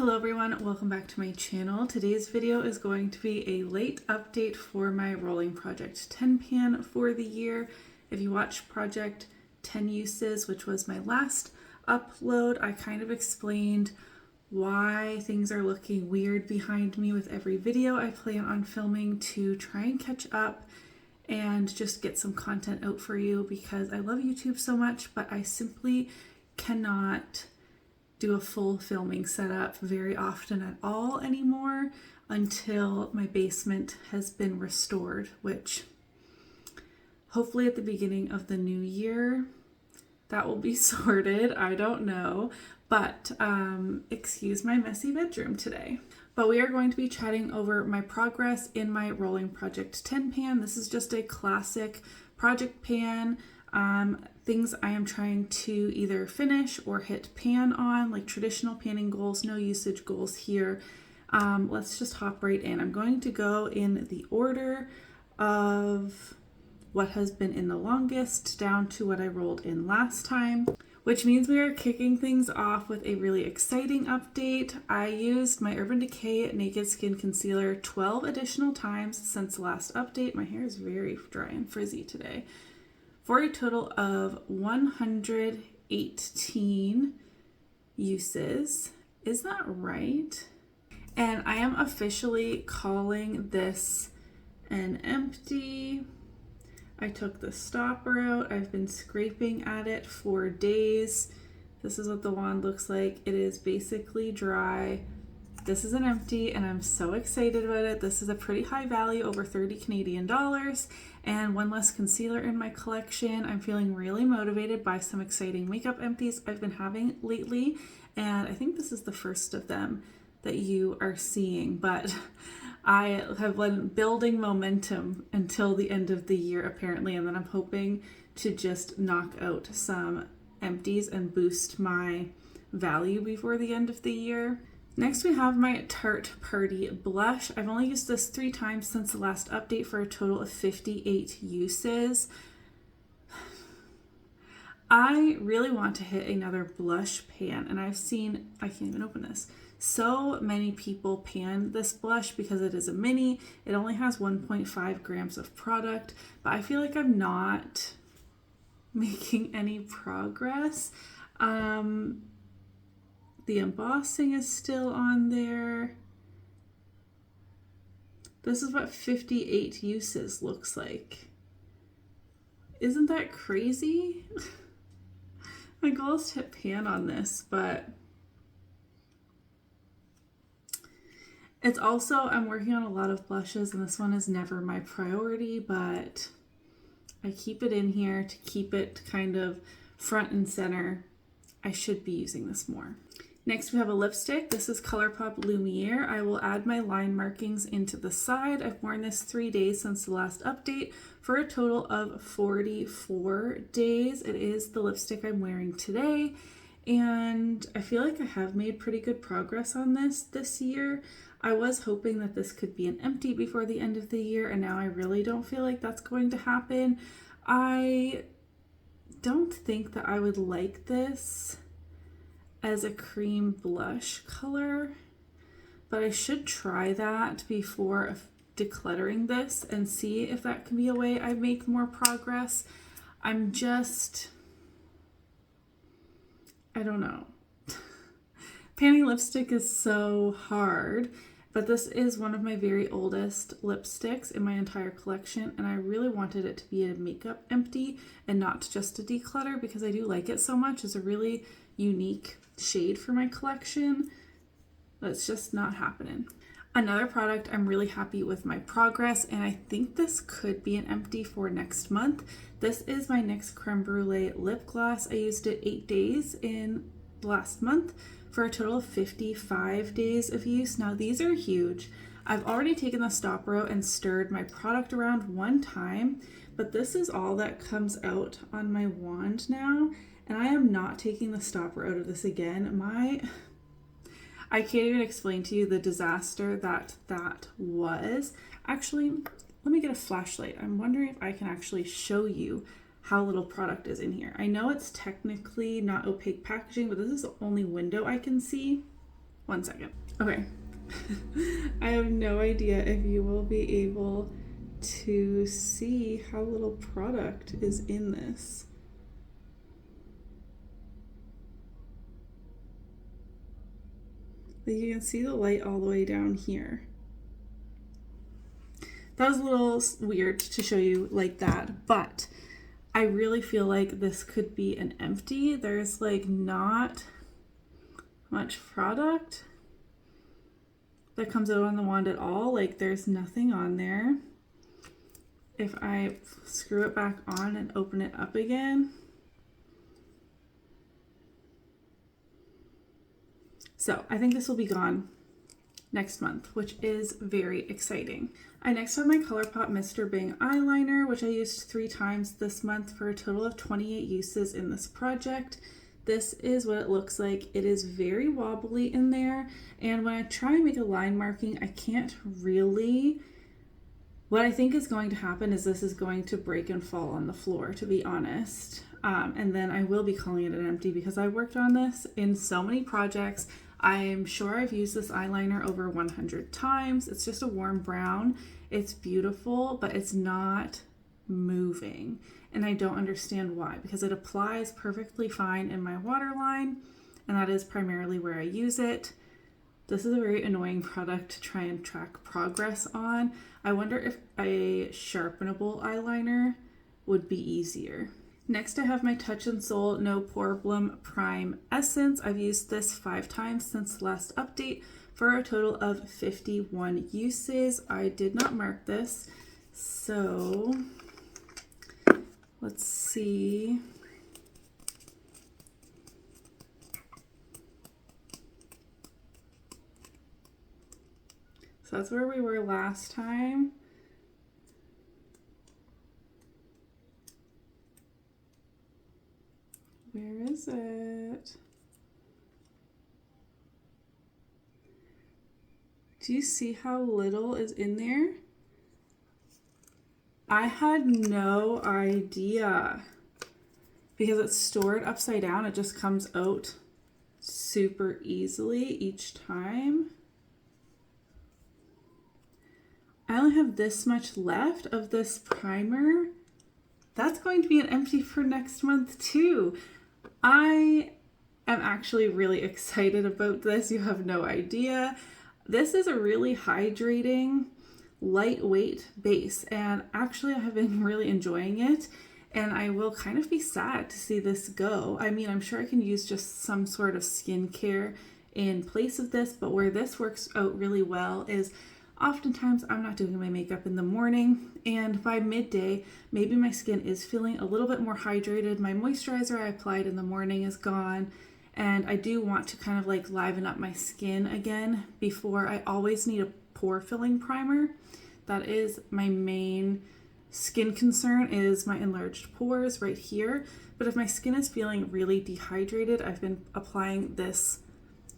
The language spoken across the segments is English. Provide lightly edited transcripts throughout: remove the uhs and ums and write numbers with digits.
Hello everyone, welcome back to my channel. Today's video is going to be a late update for my Rolling Project 10 pan for the year. If you watched Project 10 Uses, which was my last upload, I kind of explained why things are looking weird behind me with every video I plan on filming to try and catch up and just get some content out for you because I love YouTube so much, but I simply cannot do a full filming setup very often at all anymore until my basement has been restored, which hopefully at the beginning of the new year that will be sorted. I don't know, but excuse my messy bedroom today. But we are going to be chatting over my progress in my Rolling Project 10 pan. This is just a classic project pan. Things I am trying to either finish or hit pan on, like traditional panning goals, no usage goals here. Let's just hop right in. I'm going to go in the order of what has been in the longest down to what I rolled in last time, which means we are kicking things off with a really exciting update. I used my Urban Decay Naked Skin Concealer 12 additional times since the last update. My hair is very dry and frizzy today. For a total of 118 uses. Is that right? And I am officially calling this an empty. I took the stopper out. I've been scraping at it for days. This is what the wand looks like. It is basically dry. This is an empty and I'm so excited about it. This is a pretty high value, over 30 Canadian dollars, and one less concealer in my collection. I'm feeling really motivated by some exciting makeup empties I've been having lately, and I think this is the first of them that you are seeing, but I have been building momentum until the end of the year apparently, and then I'm hoping to just knock out some empties and boost my value before the end of the year. Next we have my Tarte Partyyy blush. I've only used this 3 times since the last update for a total of 58 uses. I really want to hit another blush pan, and I've seen, I can't even open this, so many people pan this blush because it is a mini. It only has 1.5 grams of product, but I feel like I'm not making any progress. The embossing is still on there. This is what 58 uses looks like. Isn't that crazy? My goal is to hit pan on this, but it's also, I'm working on a lot of blushes and this one is never my priority, but I keep it in here to keep it kind of front and center. I should be using this more. Next we have a lipstick. This is Colourpop Lumiere. I will add my line markings into the side. I've worn this 3 days since the last update for a total of 44 days. It is the lipstick I'm wearing today, and I feel like I have made pretty good progress on this year. I was hoping that this could be an empty before the end of the year, and now I really don't feel like that's going to happen. I don't think that I would like this as a cream blush color, but I should try that before decluttering this and see if that can be a way I make more progress. I don't know. Panning lipstick is so hard, but this is one of my very oldest lipsticks in my entire collection, and I really wanted it to be a makeup empty and not just a declutter because I do like it so much. It's a really unique shade for my collection, but it's just not happening. Another product, I'm really happy with my progress, and I think this could be an empty for next month. This is my NYX Creme Brulee lip gloss. I used it 8 days in last month for a total of 55 days of use. Now these are huge. I've already taken the stopper out and stirred my product around 1 time, but this is all that comes out on my wand now. And I am not taking the stopper out of this again. I can't even explain to you the disaster that was. Actually, let me get a flashlight. I'm wondering if I can actually show you how little product is in here. I know it's technically not opaque packaging, but this is the only window I can see. 1 second. Okay. I have no idea if you will be able to see how little product is in this. Like you can see the light all the way down here. That was a little weird to show you like that, but I really feel like this could be an empty. There's like not much product that comes out on the wand at all. Like there's nothing on there. If I screw it back on and open it up again. So I think this will be gone next month, which is very exciting. I next have my Colourpop Mr Bing eyeliner, which I used 3 times this month for a total of 28 uses in this project. This is what it looks like. It is very wobbly in there, and when I try and make a line marking, I can't really. What I think is going to happen is this is going to break and fall on the floor, to be honest. And then I will be calling it an empty because I worked on this in so many projects. I'm sure I've used this eyeliner over 100 times. It's just a warm brown. It's beautiful, but it's not moving. And I don't understand why, because it applies perfectly fine in my waterline, and that is primarily where I use it. This is a very annoying product to try and track progress on. I wonder if a sharpenable eyeliner would be easier. Next, I have my Touch in Sol No Problem Prime Essence. I've used this 5 times since the last update for a total of 51 uses. I did not mark this, so let's see. So that's where we were last time. Where is it? Do you see how little is in there? I had no idea. Because it's stored upside down, it just comes out super easily each time. I only have this much left of this primer. That's going to be an empty for next month too. I am actually really excited about this. You have no idea. This is a really hydrating, lightweight base, and actually I have been really enjoying it, and I will kind of be sad to see this go. I mean, I'm sure I can use just some sort of skincare in place of this, but where this works out really well is oftentimes I'm not doing my makeup in the morning, and by midday, maybe my skin is feeling a little bit more hydrated. My moisturizer I applied in the morning is gone, and I do want to kind of like liven up my skin again before. I always need a pore filling primer. That is my main skin concern, is my enlarged pores right here. But if my skin is feeling really dehydrated, I've been applying this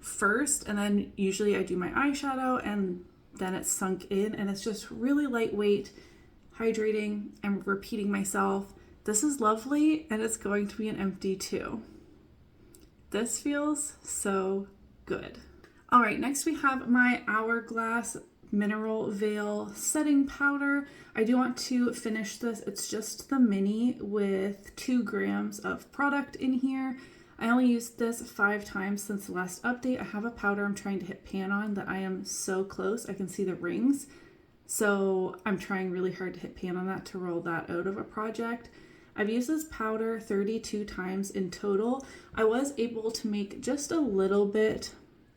first, and then usually I do my eyeshadow and then it's sunk in, and it's just really lightweight, hydrating. I'm repeating myself. This is lovely, and it's going to be an empty too. This feels so good. All right, next we have my Hourglass Mineral Veil Setting Powder. I do want to finish this. It's just the mini with 2 grams of product in here. I only used this 5 times since the last update. I have a powder I'm trying to hit pan on that I am so close. I can see the rings. So I'm trying really hard to hit pan on that to roll that out of a project. I've used this powder 32 times in total. I was able to make just a little bit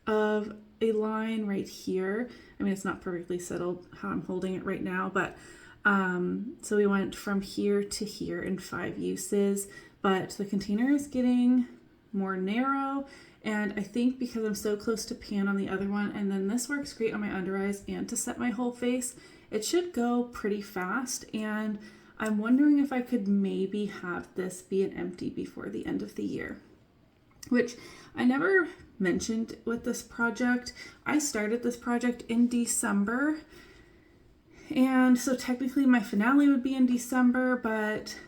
of a line right here. I mean, it's not perfectly settled how I'm holding it right now, but so we went from here to here in 5 uses, but the container is getting more narrow, and I think because I'm so close to pan on the other one, and then this works great on my under eyes and to set my whole face, it should go pretty fast. And I'm wondering if I could maybe have this be an empty before the end of the year, which I never mentioned with this project. I started this project in December, and so technically my finale would be in December, but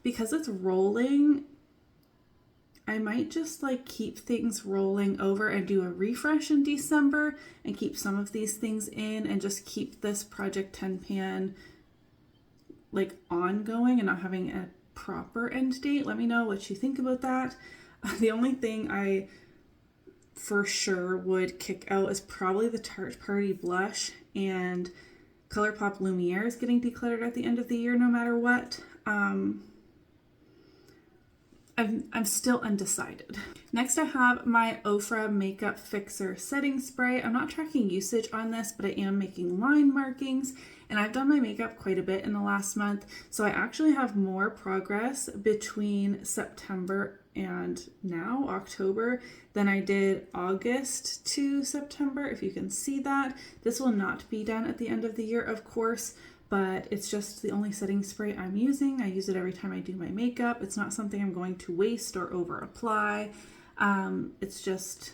because it's rolling, I might just like keep things rolling over and do a refresh in December and keep some of these things in and just keep this Project 10 pan like ongoing and not having a proper end date. Let me know what you think about that. The only thing I for sure would kick out is probably the Tarte Partyyy blush, and Colourpop Lumiere is getting decluttered at the end of the year no matter what. I'm still undecided. Next I have my Ofra Makeup Fixer setting spray. I'm not tracking usage on this, but I am making line markings, and I've done my makeup quite a bit in the last month, so I actually have more progress between September and now October than I did August to September, if you can see that. This will not be done at the end of the year, of course, but it's just the only setting spray I'm using. I use it every time I do my makeup. It's not something I'm going to waste or over apply. It's just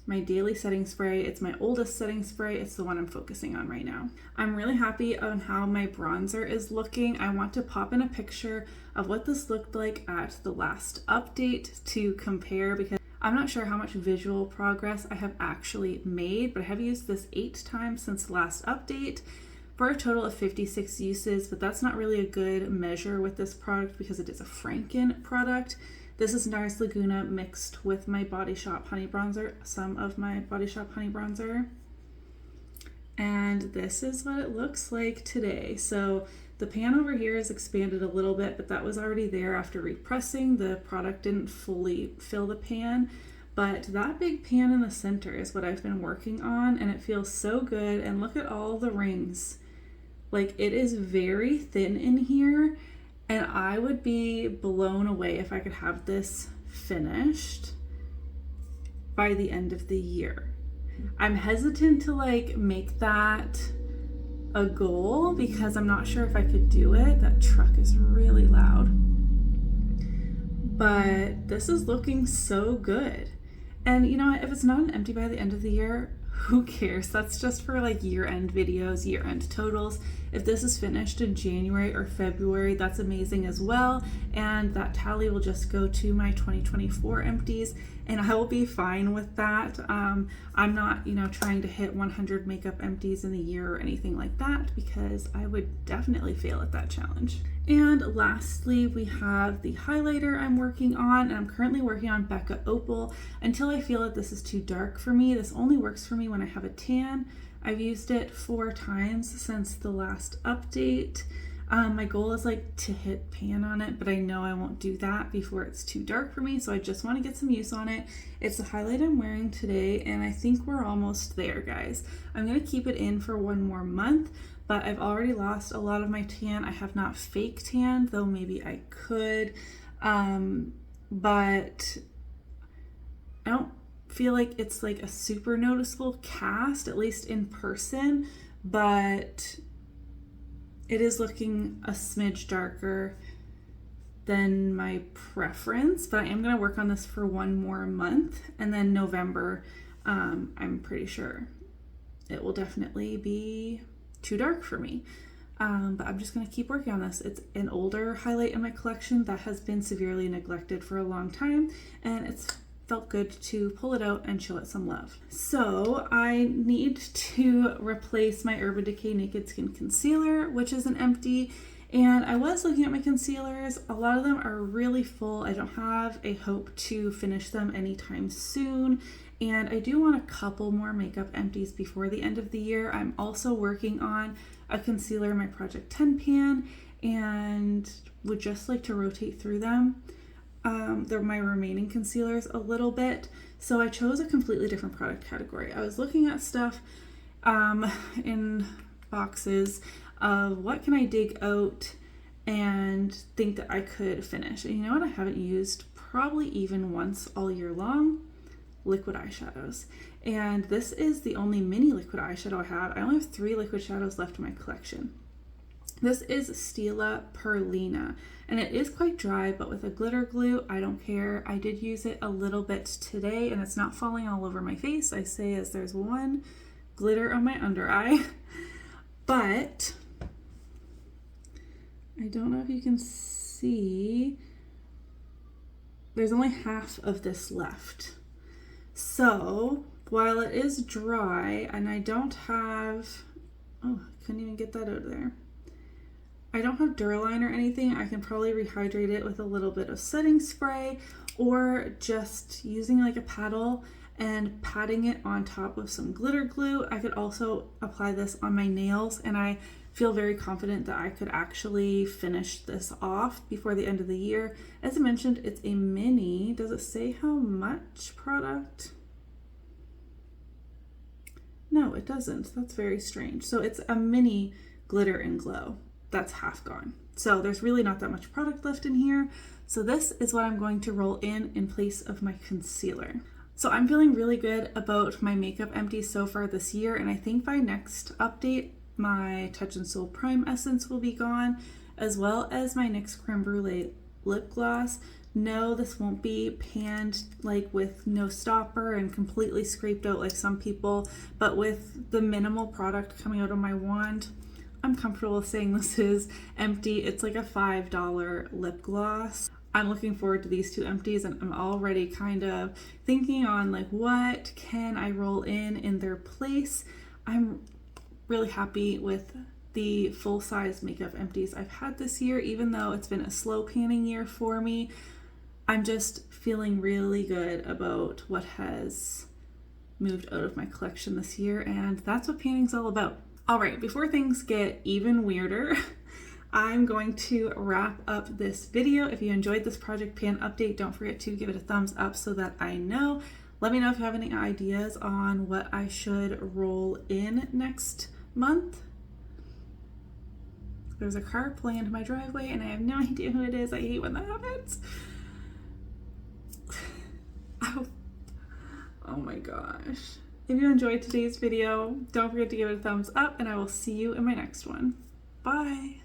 my daily setting spray. It's my oldest setting spray. It's the one I'm focusing on right now. I'm really happy on how my bronzer is looking. I want to pop in a picture of what this looked like at the last update to compare, because I'm not sure how much visual progress I have actually made, but I have used this 8 times since the last update for a total of 56 uses, but that's not really a good measure with this product because it is a Franken product. This is Nars Laguna mixed with my Body Shop Honey Bronzer, some of my Body Shop Honey Bronzer. And this is what it looks like today. So the pan over here is expanded a little bit, but that was already there after repressing. The product didn't fully fill the pan, but that big pan in the center is what I've been working on, and it feels so good. And look at all the rings. Like, it is very thin in here, and I would be blown away if I could have this finished by the end of the year. I'm hesitant to like make that a goal because I'm not sure if I could do it. That truck is really loud. But this is looking so good. And you know what, if it's not an empty by the end of the year, who cares? That's just for like year-end videos, year-end totals. If this is finished in January or February, that's amazing as well. And that tally will just go to my 2024 empties, and I will be fine with that. I'm not, trying to hit 100 makeup empties in a year or anything like that, because I would definitely fail at that challenge. And lastly, we have the highlighter I'm working on, and I'm currently working on Becca Opal until I feel that this is too dark for me. This only works for me when I have a tan. I've used it 4 times since the last update. My goal is like to hit pan on it, but I know I won't do that before it's too dark for me, so I just want to get some use on it. It's the highlight I'm wearing today, and I think we're almost there, guys. I'm going to keep it in for 1 more month, but I've already lost a lot of my tan. I have not fake tanned, though maybe I could, but I don't feel like it's like a super noticeable cast, at least in person, but it is looking a smidge darker than my preference. But I am going to work on this for 1 more month, and then November, I'm pretty sure it will definitely be too dark for me. But I'm just going to keep working on this. It's an older highlight in my collection that has been severely neglected for a long time, and it's felt good to pull it out and show it some love. So I need to replace my Urban Decay Naked Skin Concealer, which is an empty, and I was looking at my concealers. A lot of them are really full. I don't have a hope to finish them anytime soon, and I do want a couple more makeup empties before the end of the year. I'm also working on a concealer in my Project 10 pan and would just like to rotate through them. They're my remaining concealers a little bit, so I chose a completely different product category. I was looking at stuff in boxes of what can I dig out and think that I could finish. And you know what I haven't used probably even once all year long? Liquid eyeshadows. And this is the only mini liquid eyeshadow I have. I only have 3 liquid shadows left in my collection. This is Stila Perlina, and it is quite dry, but with a glitter glue, I don't care. I did use it a little bit today, and it's not falling all over my face. I say as there's 1 glitter on my under eye, but I don't know if you can see. there's only half of this left. So while it is dry and I don't have, oh, I couldn't even get that out of there. I don't have Duraline or anything. I can probably rehydrate it with a little bit of setting spray or just using like a paddle and patting it on top of some glitter glue. I could also apply this on my nails, and I feel very confident that I could actually finish this off before the end of the year. As I mentioned, it's a mini. Does it say how much product? No, it doesn't. That's very strange. So it's a mini glitter and glow. That's half gone. So there's really not that much product left in here. So this is what I'm going to roll in place of my concealer. So I'm feeling really good about my makeup empties so far this year, and I think by next update, my Touch in Sol Prime Essence will be gone, as well as my NYX Creme Brulee lip gloss. No, this won't be panned like with no stopper and completely scraped out like some people, but with the minimal product coming out of my wand, I'm comfortable saying this is empty. It's like a $5 lip gloss. I'm looking forward to these two empties, and I'm already kind of thinking on like what can I roll in their place. I'm really happy with the full-size makeup empties I've had this year, even though it's been a slow panning year for me. I'm just feeling really good about what has moved out of my collection this year, and that's what panning's all about. All right, before things get even weirder, I'm going to wrap up this video. If you enjoyed this project pan update, don't forget to give it a thumbs up so that I know. Let me know if you have any ideas on what I should roll in next month. There's a car pulling into my driveway and I have no idea who it is. I hate when that happens. Oh my gosh. If you enjoyed today's video, don't forget to give it a thumbs up, and I will see you in my next one. Bye.